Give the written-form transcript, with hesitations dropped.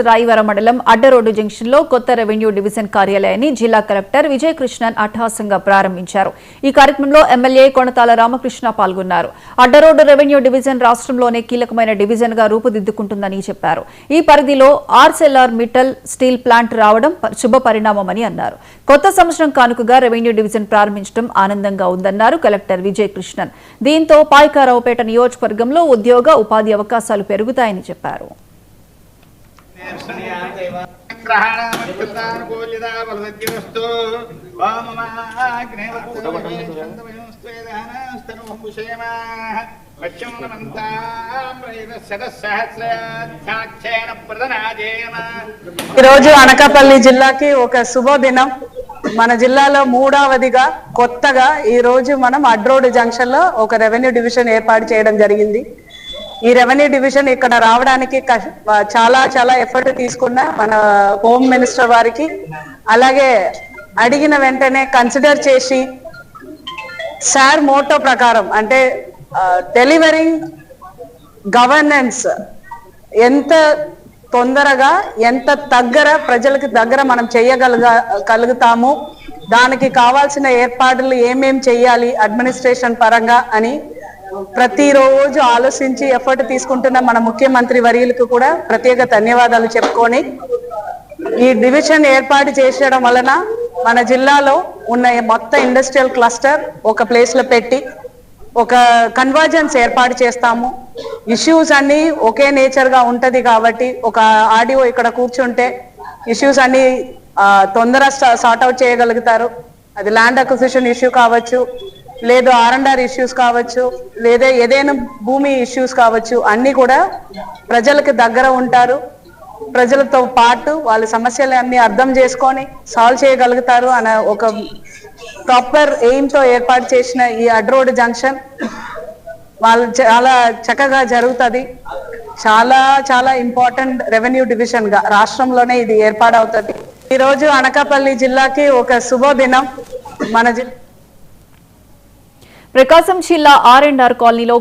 రాయవరం మండలం అడ్డరోడ్డు జంక్షన్ లో కొత్త రెవెన్యూ డివిజన్ కార్యాలయాన్ని జిల్లా కలెక్టర్ విజయ్ కృష్ణన్ అట్టహాసంగా ప్రారంభించారు. ఈ కార్యక్రమంలో ఎమ్మెల్యే కొణతాల రామకృష్ణ పాల్గొన్నారు. అడ్డరోడ్డు రెవెన్యూ డివిజన్ రాష్ట్రంలోనే కీలకమైన డివిజన్ గా రూపుదిద్దుకుంటుందని చెప్పారు. ఈ పరిధిలో ఆర్సెల్ఆర్ మిట్టల్ స్టీల్ ప్లాంట్ రావడం శుభ పరిణామమని అన్నారు. కొత్త సంవత్సరం కానుకగా రెవెన్యూ డివిజన్ ప్రారంభించడం ఆనందంగా ఉందన్నారు కలెక్టర్ విజయ్ కృష్ణన్. దీంతో పాయకారావుపేట నియోజకవర్గంలో ఉద్యోగ ఉపాధి అవకాశాలు పెరుగుతాయని చెప్పారు. ఈరోజు అనకాపల్లి జిల్లాకి ఒక శుభదినం. మన జిల్లాలో మూడవదిగా కొత్తగా ఈ రోజు మనం అడ్రోడ్ జంక్షన్ లో ఒక రెవెన్యూ డివిజన్ ఏర్పాటు చేయడం జరిగింది. ఈ రెవెన్యూ డివిజన్ ఇక్కడ రావడానికి చాలా ఎఫర్ట్ తీసుకున్న మన హోమ్ మినిస్టర్ వారికి, అలాగే అడిగిన వెంటనే కన్సిడర్ చేసి సార్ మోటో ప్రకారం అంటే డెలివరింగ్ గవర్నెన్స్ ఎంత తొందరగా ఎంత ప్రజలకు దగ్గర మనం చేయగలుగుతాము, దానికి కావాల్సిన ఏర్పాట్లు ఏమేం చేయాలి అడ్మినిస్ట్రేషన్ పరంగా అని ప్రతిరోజు ఆలోచించి ఎఫర్ట్ తీసుకుంటున్న మన ముఖ్యమంత్రి వర్యులకు కూడా ప్రత్యేక ధన్యవాదాలు చెప్పుకొని, ఈ డివిజన్ ఏర్పాటు చేసడం వలన మన జిల్లాలో ఉన్న మొత్తం ఇండస్ట్రియల్ క్లస్టర్ ఒక ప్లేస్ లో పెట్టి ఒక కన్వర్జెన్స్ ఏర్పాటు చేస్తాము. ఇష్యూస్ అన్ని ఒకే నేచర్ గా ఉంటది కాబట్టి ఒక ఆర్డీఓ ఇక్కడ కూర్చుంటే ఇష్యూస్ అన్ని తొందర సార్ట్ అవుట్ చేయగలుగుతారు. అది ల్యాండ్ అక్విజిషన్ ఇష్యూ కావచ్చు, లేదు R&R ఇష్యూస్ కావచ్చు, లేదా ఏదైనా భూమి ఇష్యూస్ కావచ్చు, అన్ని కూడా ప్రజలకు దగ్గర ఉంటారు. ప్రజలతో పాటు వాళ్ళ సమస్యలన్నీ అర్థం చేసుకొని సాల్వ్ చేయగలుగుతారు అనే ఒక ప్రాపర్ ఎయిమ్ తో ఏర్పాటు చేసిన ఈ అడ్రోడ్ జంక్షన్ వాళ్ళు చాలా చక్కగా జరుగుతుంది. చాలా ఇంపార్టెంట్ రెవెన్యూ డివిజన్ గా రాష్ట్రంలోనే ఇది ఏర్పాటవుతుంది. ఈ రోజు అనకాపల్లి జిల్లాకి ఒక శుభదినం. మన ప్రకాశం జిల్లా R&R కాలనీలో